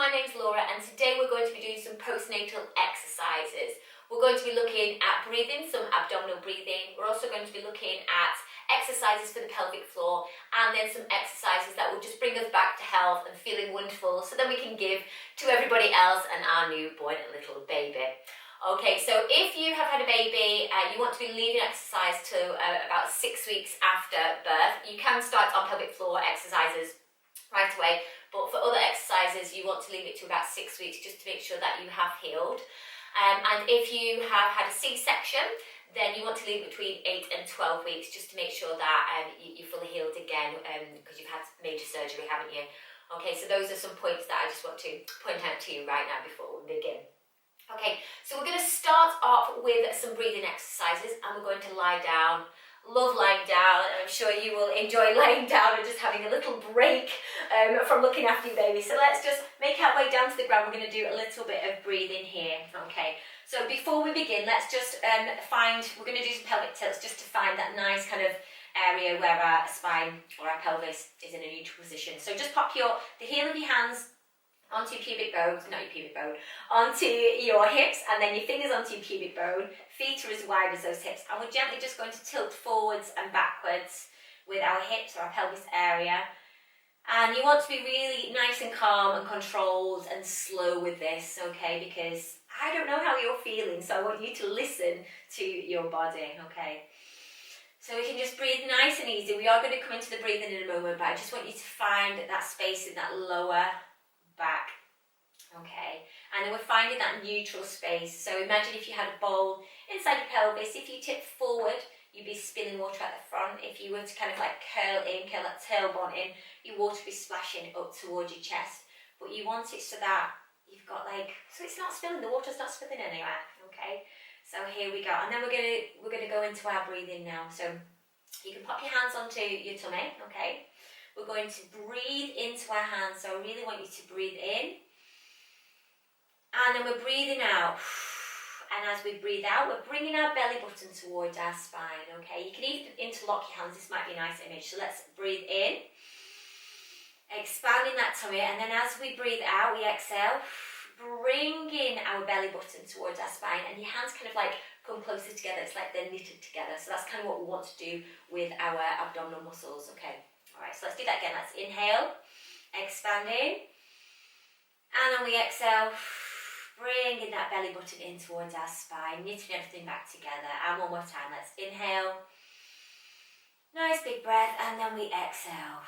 my name's Laura and today we're going to be doing some postnatal exercises. We're going to be looking at breathing, some abdominal breathing. We're also going to be looking at exercises for the pelvic floor and then some exercises that will just bring us back to health and feeling wonderful so that we can give to everybody else and our newborn little baby. Okay, so if you have had a baby, you want to be leaving exercise to about 6 weeks after birth, you can start on pelvic floor exercises right away, but for other exercises you want to leave it to about 6 weeks just to make sure that you have healed. And if you have had a C-section, then you want to leave between 8 and 12 weeks just to make sure that you're fully healed again, because you've had major surgery, haven't you? Okay, so those are some points that I just want to point out to you right now before we begin. Okay, so we're going to start off with some breathing exercises and we're going to lie down. Love lying down, and I'm sure you will enjoy lying down and just having a little break from looking after your baby. So let's just make our way down to the ground. We're going to do a little bit of breathing here. Okay, so before we begin, let's just we're going to do some pelvic tilts just to find that nice kind of area where our spine or our pelvis is in a neutral position. So just pop the heel of your hands onto your pubic bone, not your pubic bone, onto your hips, and then your fingers onto your pubic bone. Feet are as wide as those hips, and we're gently just going to tilt forwards and backwards with our hips or our pelvis area. And you want to be really nice and calm and controlled and slow with this, okay, because I don't know how you're feeling, so I want you to listen to your body, okay. So we can just breathe nice and easy. We are going to come into the breathing in a moment, but I just want you to find that space in that lower back, okay, and then we're finding that neutral space. So imagine if you had a bowl inside your pelvis. If you tip forward, you'd be spilling water at the front. If you were to kind of like curl that tailbone in, your water would be splashing up towards your chest. But you want it so that you've got so it's not spilling, the water's not spilling anywhere, okay. So here we go, and then we're gonna go into our breathing now. So you can pop your hands onto your tummy, okay. We're going to breathe into our hands, so I really want you to breathe in. And then we're breathing out. And as we breathe out, we're bringing our belly button towards our spine, okay? You can even interlock your hands, this might be a nice image. So let's breathe in, expanding that tummy, and then as we breathe out, we exhale, bringing our belly button towards our spine, and your hands kind of like come closer together. It's like they're knitted together. So that's kind of what we want to do with our abdominal muscles, okay? Alright, so let's do that again. Let's inhale, expanding, and then we exhale, bringing that belly button in towards our spine, knitting everything back together. And one more time, let's inhale, nice big breath, and then we exhale.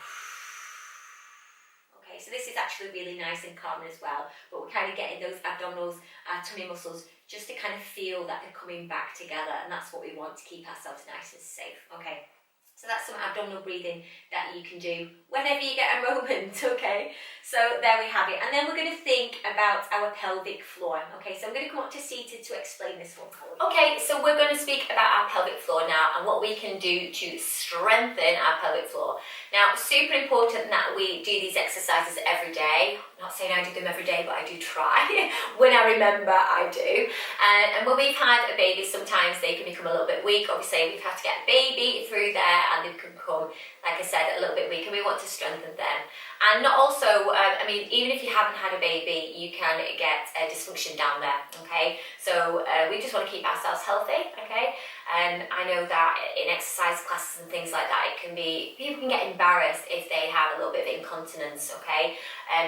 Okay, so this is actually really nice and calm as well, but we're kind of getting those abdominals, our tummy muscles, just to kind of feel that they're coming back together, and that's what we want to keep ourselves nice and safe, okay. So that's some abdominal breathing that you can do whenever you get a moment, okay? So there we have it. And then we're going to think about our pelvic floor, okay? So I'm going to come up to seated to explain this one for you. Okay, so we're going to speak about our pelvic floor now and what we can do to strengthen our pelvic floor. Now, super important that we do these exercises every day. I'm not saying I do them every day, but I do try. When I remember, I do. And when we've had a baby, sometimes they can become a little bit weak. Obviously, we've had to get a baby through there, and they can become, like I said, a little bit weak, and we want to strengthen them. And not also, I mean, even if you haven't had a baby, you can get a dysfunction down there, okay? So we just want to keep ourselves healthy, okay? And I know that in exercise classes and things like that, people can get embarrassed if they have a little bit of incontinence, okay?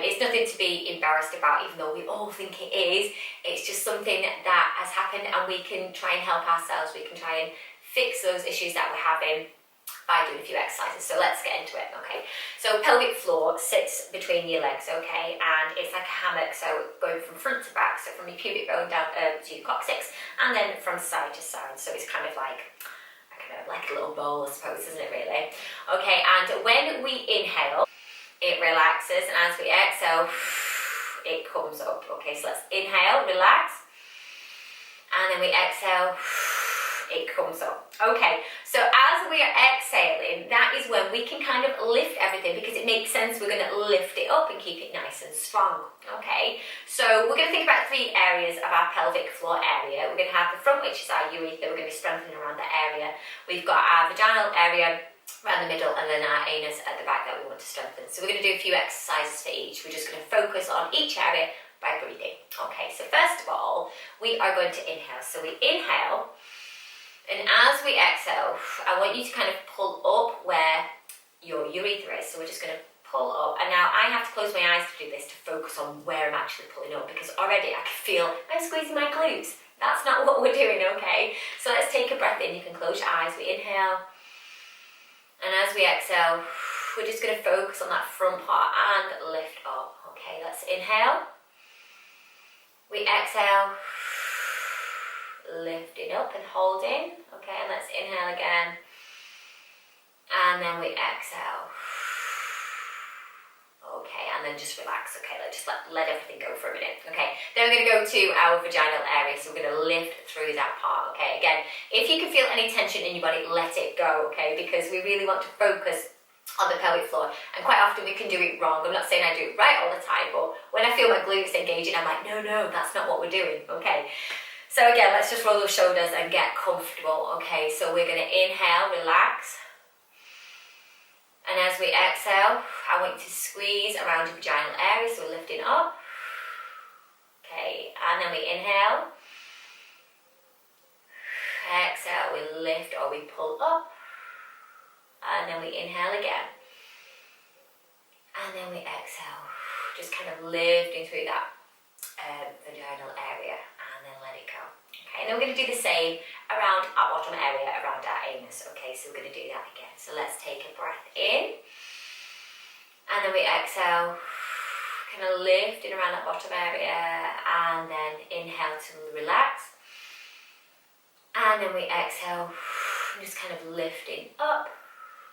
It's nothing to be embarrassed about, even though we all think it is. It's just something that has happened, and we can try and help ourselves. We can try and fix those issues that we're having by doing a few exercises. So let's get into it, okay? So pelvic floor sits between your legs, okay? And it's like a hammock, so going from front to back, so from your pubic bone down to your coccyx, and then from side to side. So it's kind of like a little bowl, I suppose, isn't it really? Okay, and when we inhale, it relaxes, and as we exhale, it comes up. Okay, so let's inhale, relax, and then we exhale, it comes up. Okay, so as we are exhaling, that is when we can kind of lift everything, because it makes sense. We're going to lift it up and keep it nice and strong. Okay, so we're going to think about 3 areas of our pelvic floor area. We're going to have the front, which is our urethra. We're going to be strengthening around that area. We've got our vaginal area, around the middle, and then our anus at the back that we want to strengthen. So we're going to do a few exercises for each. We're just going to focus on each area by breathing. Okay, so first of all, we are going to inhale. So we inhale, and as we exhale, I want you to kind of pull up where your urethra is. So we're just going to pull up, and now I have to close my eyes to do this to focus on where I'm actually pulling up, because already I can feel I'm squeezing my glutes. That's not what we're doing, okay? So let's take a breath in. You can close your eyes. We inhale. And as we exhale, we're just going to focus on that front part and lift up. Okay, let's inhale. We exhale, lifting up and holding. Okay, and let's inhale again. And then we exhale. Okay, and then just relax. Okay, let's just let everything go for a minute. Okay, then we're going to go to our vaginal area. So we're going to lift through that part. Okay, again, if you can feel any tension in your body, let it go. Okay, because we really want to focus on the pelvic floor, and quite often we can do it wrong. I'm not saying I do it right all the time, but when I feel my glutes engaging, I'm like, no, that's not what we're doing. Okay, so again, let's just roll those shoulders and get comfortable. Okay, so we're going to inhale, relax. And as we exhale, I want you to squeeze around your vaginal area, so we're lifting up. Okay, and then we inhale. Exhale, we lift or we pull up. And then we inhale again. And then we exhale. Just kind of lifting through that vaginal area, and then let it go. Okay, and then we're going to do the same around our bottom area, around our anus. Okay, so we're going to do that again. So let's take a breath in, and then we exhale, kind of lifting around that bottom area, and then inhale to relax, and then we exhale, just kind of lifting up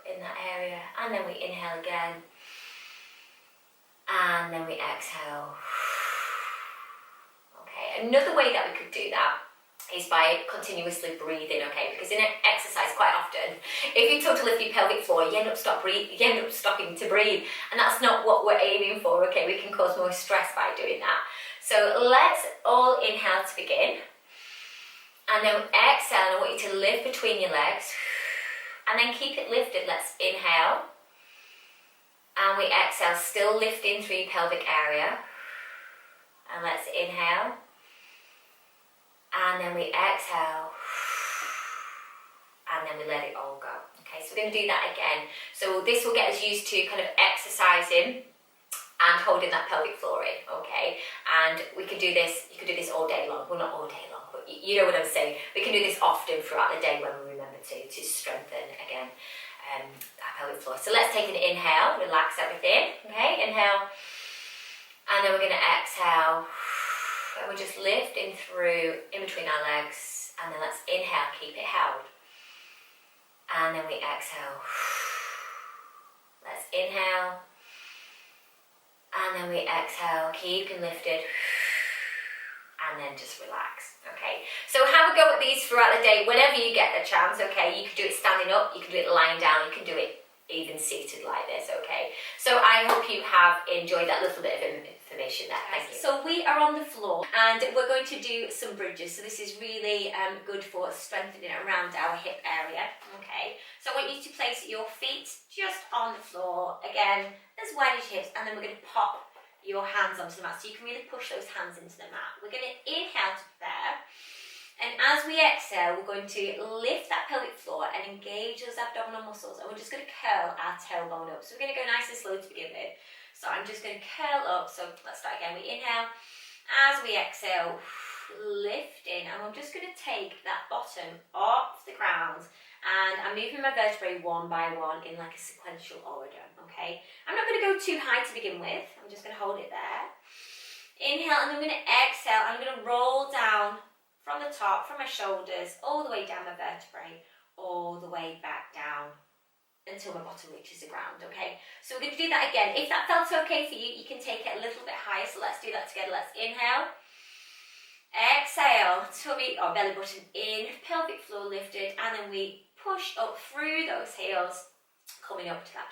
in that area, and then we inhale again, and then we exhale. Okay, another way that we could do that is by continuously breathing, okay? Because in an exercise, quite often, if you try to lift your pelvic floor, you end up stopping to breathe, and that's not what we're aiming for, okay? We can cause more stress by doing that. So let's all inhale to begin, and then exhale, and I want you to lift between your legs, and then keep it lifted. Let's inhale, and we exhale, still lifting through your pelvic area, and let's inhale. And then we exhale, and then we let it all go. Okay, so we're going to do that again. So this will get us used to kind of exercising and holding that pelvic floor in, okay? And we can do this, you can do this all day long. Well, not all day long, but you know what I'm saying. We can do this often throughout the day when we remember to strengthen, again, our pelvic floor. So let's take an inhale, relax everything, okay? Inhale, and then we're going to exhale. And we're just lifting through in between our legs, and then let's inhale, keep it held, and then we exhale. Let's inhale, and then we exhale, keeping lifted, and then just relax. Okay, so have a go at these throughout the day whenever you get the chance. Okay, you can do it standing up, you can do it lying down, you can do it even seated like this. Okay, so I hope you have enjoyed that little bit of information there. Thank you. So we are on the floor, and we're going to do some bridges. So this is really good for strengthening around our hip area. Okay, so I want you to place your feet just on the floor, again as wide as your hips, and then we're going to pop your hands onto the mat, so you can really push those hands into the mat. We're going to inhale to there. And as we exhale, we're going to lift that pelvic floor and engage those abdominal muscles. And we're just going to curl our tailbone up. So we're going to go nice and slow to begin with. So I'm just going to curl up. So let's start again. We inhale. As we exhale, lifting. And I'm just going to take that bottom off the ground. And I'm moving my vertebrae one by one in like a sequential order. Okay. I'm not going to go too high to begin with. I'm just going to hold it there. Inhale, and then I'm going to exhale. I'm going to roll down from the top, from my shoulders, all the way down my vertebrae, all the way back down until my bottom reaches the ground, okay? So we're going to do that again. If that felt okay for you, you can take it a little bit higher, so let's do that together. Let's inhale, exhale, tummy or belly button in, pelvic floor lifted, and then we push up through those heels, coming up to that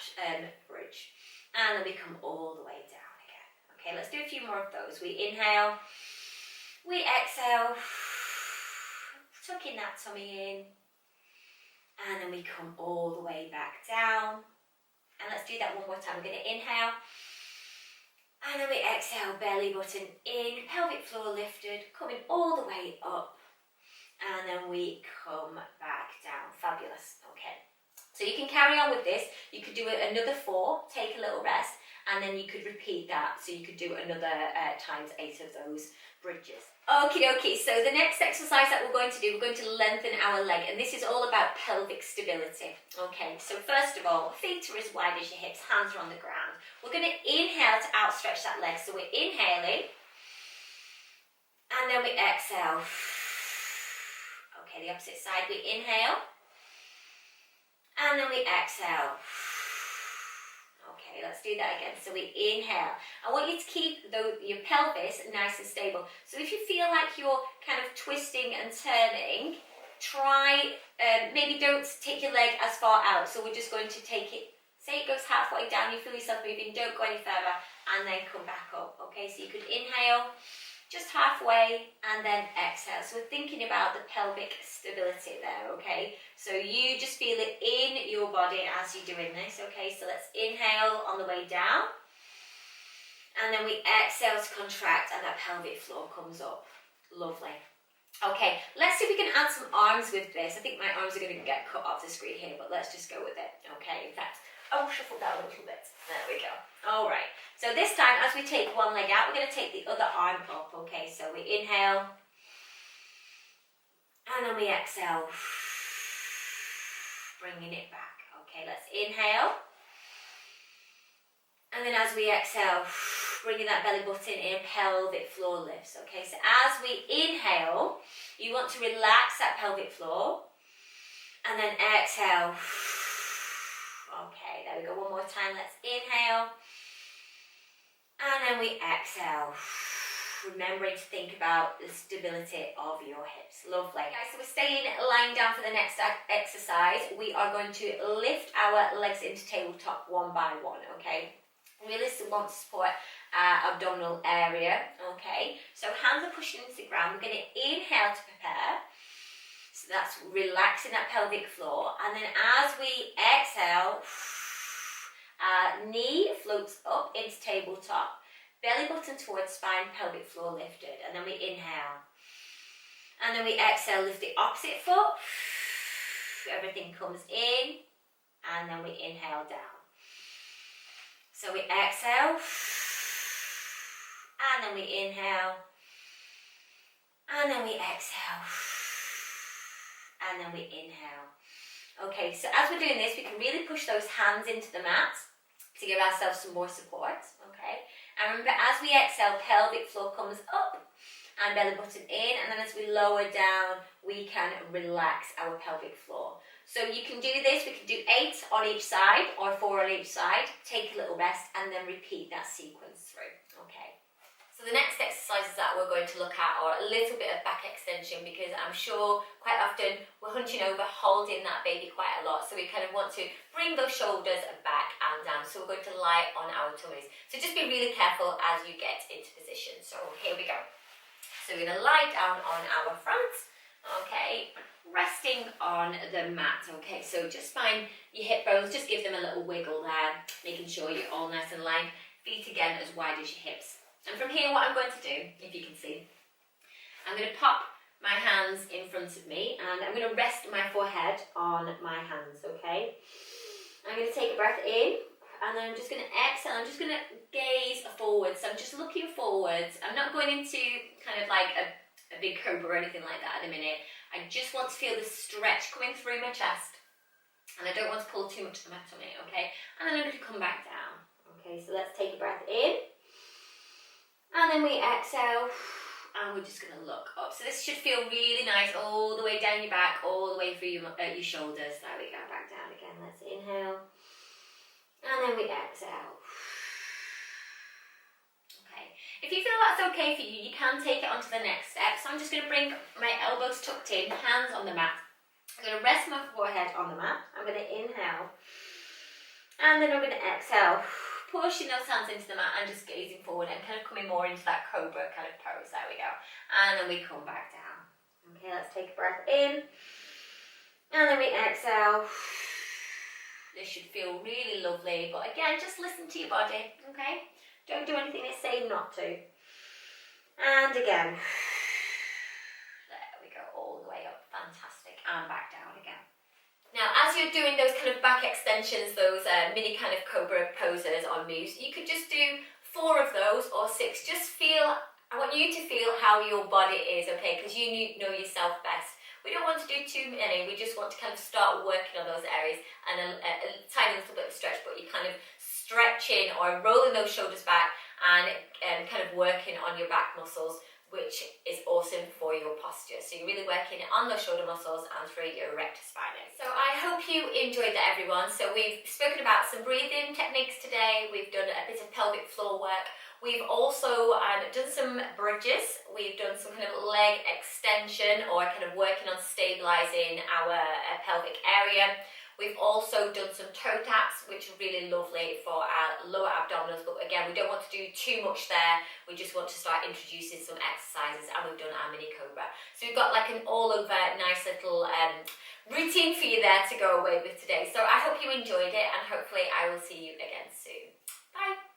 bridge, and then we come all the way down again. Okay, let's do a few more of those. We inhale, we exhale, tucking that tummy in, And then we come all the way back down. And let's do that one more time. We're going to inhale. And then we exhale, belly button in, pelvic floor lifted, coming all the way up. And then we come back down. Fabulous. Okay. So you can carry on with this. You could do another 4, take a little rest, and then you could repeat that. So you could do another times 8 of those bridges. Okie dokie, so the next exercise that we're going to do, we're going to lengthen our leg, and this is all about pelvic stability. Okay, so first of all, feet are as wide as your hips, hands are on the ground. We're going to inhale to outstretch that leg, so we're inhaling, and then we exhale. Okay, the opposite side, we inhale, and then we exhale. Okay, let's do that again. So we inhale. I want you to keep your pelvis nice and stable. So if you feel like you're kind of twisting and turning, try, maybe don't take your leg as far out. So we're just going to take it, say it goes halfway down, you feel yourself moving, don't go any further, and then come back up. Okay, so you could inhale just halfway and then exhale. So we're thinking about the pelvic stability there, okay? So you just feel it in your body as you're doing this, okay? So let's inhale on the way down. And then we exhale to contract and that pelvic floor comes up. Lovely. Okay, let's see if we can add some arms with this. I think my arms are going to get cut off the screen here, but let's just go with it, okay? In fact, I'll shuffle down a little bit. There we go. All right. So this time, as we take one leg out, we're going to take the other arm up, okay? So we inhale. And then we exhale. Bringing it back. Okay, let's inhale. And then as we exhale, bringing that belly button in, pelvic floor lifts. Okay, so as we inhale, you want to relax that pelvic floor. And then exhale. Okay, there we go. One more time. Let's inhale. And then we exhale. Remembering to think about the stability of your hips. Lovely. Guys, so we're staying lying down for the next exercise. We are going to lift our legs into tabletop one by one, okay? Really want to support our abdominal area, okay? So hands are pushing into the ground. We're going to inhale to prepare. So that's relaxing that pelvic floor. And then as we exhale, knee floats up into tabletop. Belly button towards spine, pelvic floor lifted. And then we inhale. And then we exhale, lift the opposite foot. Everything comes in. And then we inhale down. So we exhale. And then we inhale. And then we exhale. And then we inhale. Okay, so as we're doing this, we can really push those hands into the mat to give ourselves some more support, okay? And remember, as we exhale, pelvic floor comes up and belly button in, and then as we lower down, we can relax our pelvic floor. So you can do this, we can do 8 on each side or 4 on each side, take a little rest, and then repeat that sequence through, okay? So the next exercises that we're going to look at are a little bit of back extension, because I'm sure quite often we're hunching over, holding that baby quite a lot. So we kind of want to bring those shoulders back and down. So we're going to lie on our tummies. So just be really careful as you get into position. So here we go. So we're going to lie down on our front, okay, resting on the mat, okay. So just find your hip bones, just give them a little wiggle there, making sure you're all nice and lined. Feet again as wide as your hips. And from here, what I'm going to do, if you can see, I'm going to pop my hands in front of me and I'm going to rest my forehead on my hands, okay? I'm going to take a breath in and then I'm just going to exhale. I'm just going to gaze forwards. So I'm just looking forwards. I'm not going into kind of like a big cobra or anything like that in a minute. I just want to feel the stretch coming through my chest and I don't want to pull too much of my tummy, okay? And then I'm going to come back down. Okay, so let's take a breath in. And then we exhale, and we're just going to look up. So this should feel really nice all the way down your back, all the way through your shoulders. There we go, back down again. Let's inhale. And then we exhale. Okay. If you feel that's okay for you, you can take it on to the next step. So I'm just going to bring my elbows tucked in, hands on the mat. I'm going to rest my forehead on the mat. I'm going to inhale. And then I'm going to exhale. Pushing those hands into the mat and just gazing forward and kind of coming more into that cobra kind of pose. There we go. And then we come back down. Okay, let's take a breath in. And then we exhale. This should feel really lovely, but again, just listen to your body, okay? Don't do anything it's saying not to. And again. There we go, all the way up. Fantastic. And back down again. Now, as you're doing those kind of back extensions, those mini kind of cobra poses on moves, you could just do 4 of those or 6. Just feel, I want you to feel how your body is, okay? Because you know yourself best. We don't want to do too many, we just want to kind of start working on those areas, and a tiny little bit of stretch, but you're kind of stretching or rolling those shoulders back and kind of working on your back muscles, which is awesome for your posture. So you're really working on those shoulder muscles and through your rectus spinae. So I hope you enjoyed that, everyone. So we've spoken about some breathing techniques today, we've done a bit of pelvic floor work. We've also done some bridges, we've done some kind of leg extension or kind of working on stabilising our pelvic area. We've also done some toe taps, which are really lovely for our lower abdominals, but again, we don't want to do too much there. We just want to start introducing some exercises, and we've done our mini cobra. So we've got like an all over nice little routine for you there to go away with today. So I hope you enjoyed it, and hopefully I will see you again soon. Bye.